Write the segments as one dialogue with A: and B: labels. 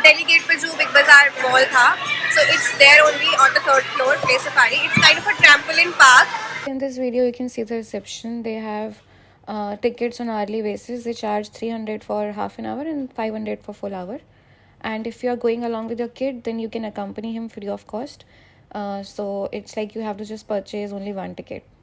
A: Delhi Gate पे जो Big Bazar mall था, so it's there only on the third floor, Play Safari. It's kind of a trampoline park.
B: In this video, you can see the reception. They have tickets on hourly basis. They charge 300 for half an hour and 500 for full hour. And if you are going along with your kid, then you can accompany him free of cost. So it's like you have to just purchase only one ticket.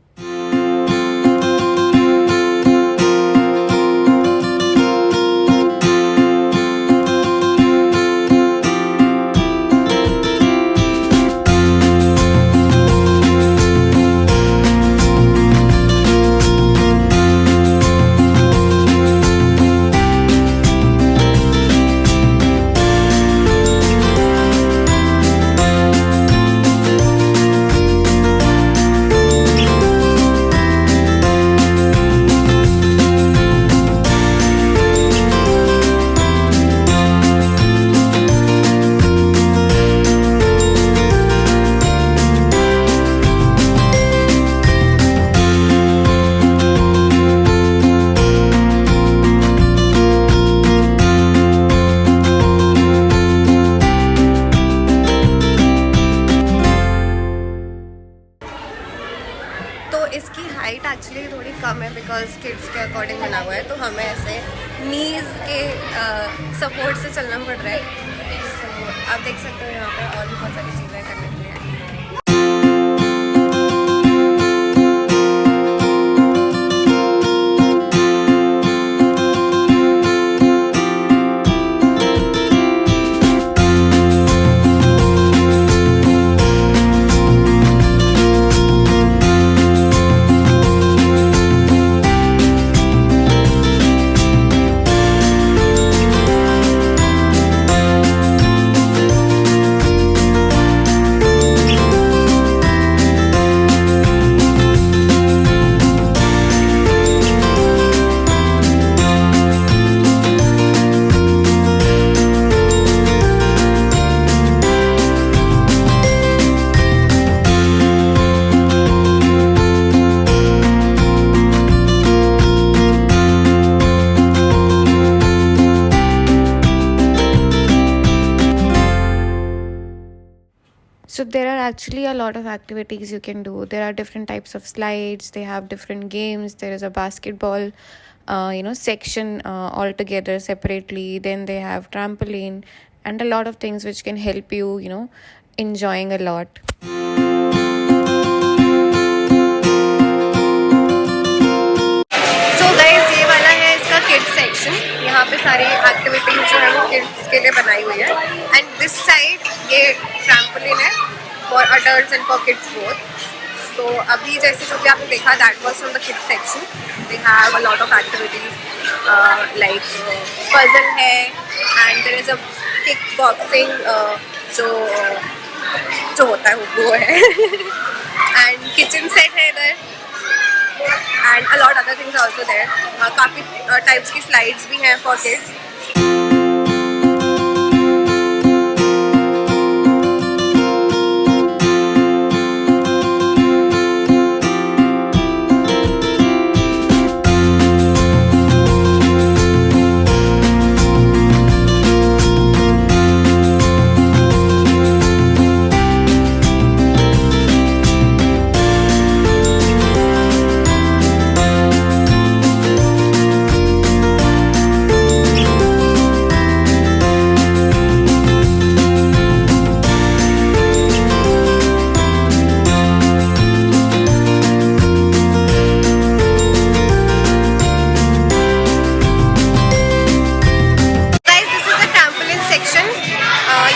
A: तो इसकी height actually थोड़ी कम है because kids के according बना हुआ है, तो हमें ऐसे नीज के सपोर्ट से चलना पड़ रहा है। तो आप देख सकते हो यहाँ पे और भी बहुत सारी चीज़ें करने के लिए।
B: So there are actually a lot of activities you can do. There are different types of slides. They have different games. There is a basketball, section altogether separately. Then they have trampoline and a lot of things which can help you, enjoying a lot.
A: So guys, ये वाला है इसका kids section. यहाँ पे सारी activities जो है वो किड्स के लिए बनाई हुई है. एंड दिस साइड ये ट्रैम्पोलिन है for adults and for kids both. तो अभी जैसे जो भी आपने देखा that was from the kids section. They have a lot of activities like puzzle है and there is a kickboxing जो होता है वो है. एंड किचन सेट है इधर and a lot other things are also there. काफ़ी types की slides भी हैं for kids.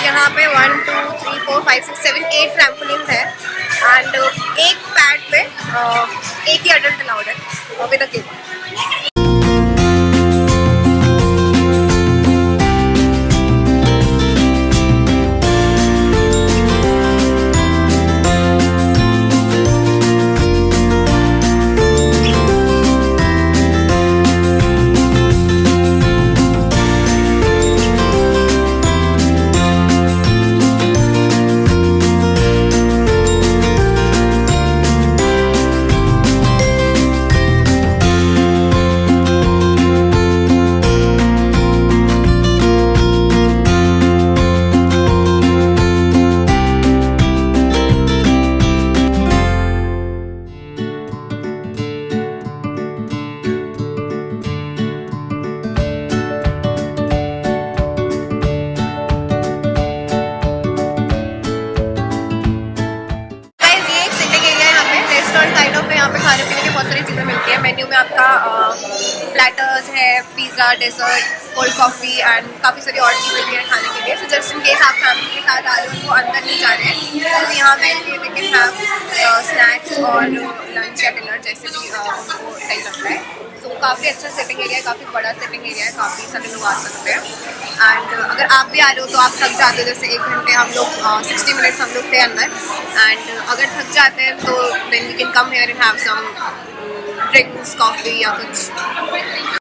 A: यहाँ पे 1 2 3 4 5 6 7 8 ट्रैम्पोलिन्स है एंड एक पैड पे एक ही अडल्ट अलाउड है विद अ किड. प्लेटर्स है, pizza, dessert, cold coffee and काफ़ी सारी और चीज़ें भी हैं खाने के लिए. सो जस्ट इन केस आप फैमिली के साथ आ रहे हो, वो अंदर नहीं जा रहे हैं, तो यहाँ बैठ के दे कैन हैव स्नैक्स और लंच या डिनर जैसे भी उनको सही लगता है. सो काफ़ी अच्छा सिटिंग एरिया है, काफ़ी बड़ा सिटिंग एरिया है, काफ़ी सारे लोग आ सकते हैं. एंड अगर आप भी आ रहे हो तो आप थक जाते हो, जैसे 1 घंटे हम लोग 60 मिनट्स हम लोग थे अंदर. एंड अगर थक जाते हैं तो then we can come here and have some drinks, coffee या कुछ